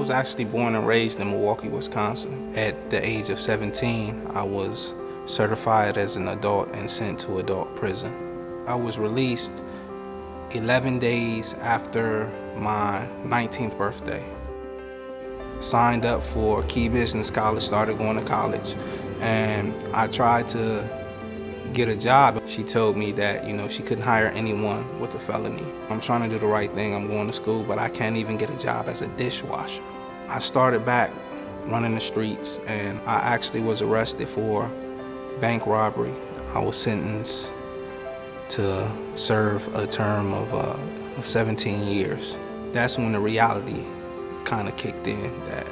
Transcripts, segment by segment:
was actually born and raised in Milwaukee, Wisconsin. At the age of 17, I was certified as an adult and sent to adult prison. I was released 11 days after my 19th birthday. Signed up for Key Business College, started going to college, and I tried to get a job. She told me that, she couldn't hire anyone with a felony. I'm trying to do the right thing, I'm going to school, but I can't even get a job as a dishwasher. I started back running the streets, and I actually was arrested for bank robbery. I was sentenced to serve a term of 17 years. That's when the reality kind of kicked in, that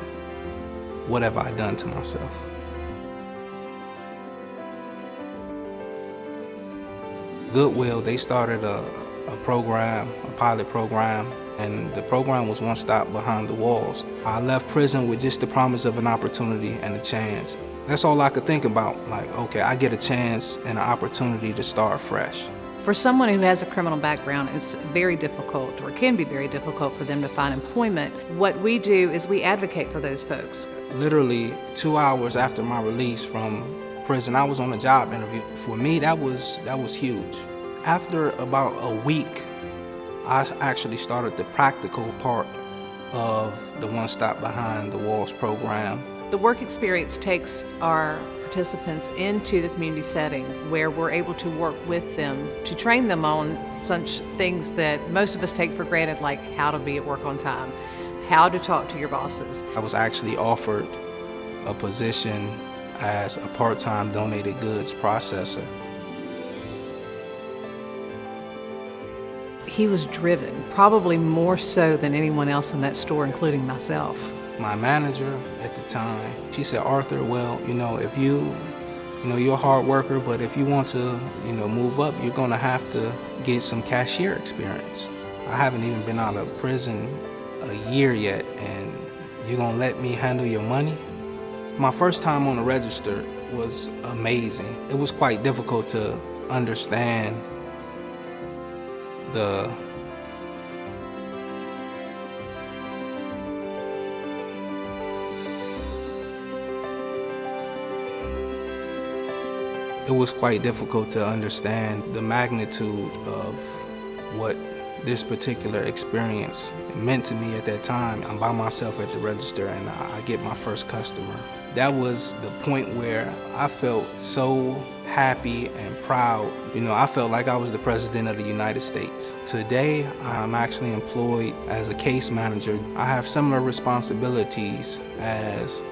what have I done to myself? Goodwill, they started a program, a pilot program, and the program was one stop behind the walls. I left prison with just the promise of an opportunity and a chance. That's all I could think about, like, okay, I get a chance and an opportunity to start fresh. For someone who has a criminal background, it's very difficult, or can be very difficult, for them to find employment. What we do is we advocate for those folks. Literally 2 hours after my release from prison, I was on a job interview. For me, that was huge. After about a week, I actually started the practical part of the One Stop Behind the Walls program. The work experience takes our participants into the community setting where we're able to work with them to train them on such things that most of us take for granted, like how to be at work on time, how to talk to your bosses. I was actually offered a position as a part-time donated goods processor. He was driven, probably more so than anyone else in that store, including myself. My manager at the time, she said, Arthur, well, if you're a hard worker, but if you want to, move up, you're gonna have to get some cashier experience. I haven't even been out of prison a year yet, and you're gonna let me handle your money? My first time on the register was amazing. It was quite difficult to understand the magnitude of what this particular experience meant to me at that time. I'm by myself at the register, and I get my first customer. That was the point where I felt so happy and proud. I felt like I was the President of the United States. Today, I'm actually employed as a case manager. I have similar responsibilities as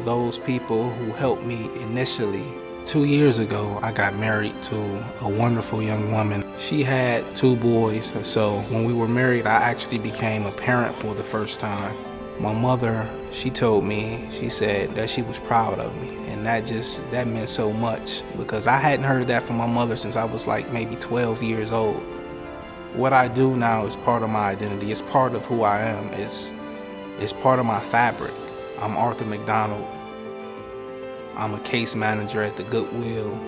those people who helped me initially. 2 years ago, I got married to a wonderful young woman. She had 2 boys, so when we were married, I actually became a parent for the first time. My mother, she told me, she said that she was proud of me, and that meant so much, because I hadn't heard that from my mother since I was like maybe 12 years old. What I do now is part of my identity. It's part of who I am. It's part of my fabric. I'm Arthur McDonald. I'm a case manager at the Goodwill.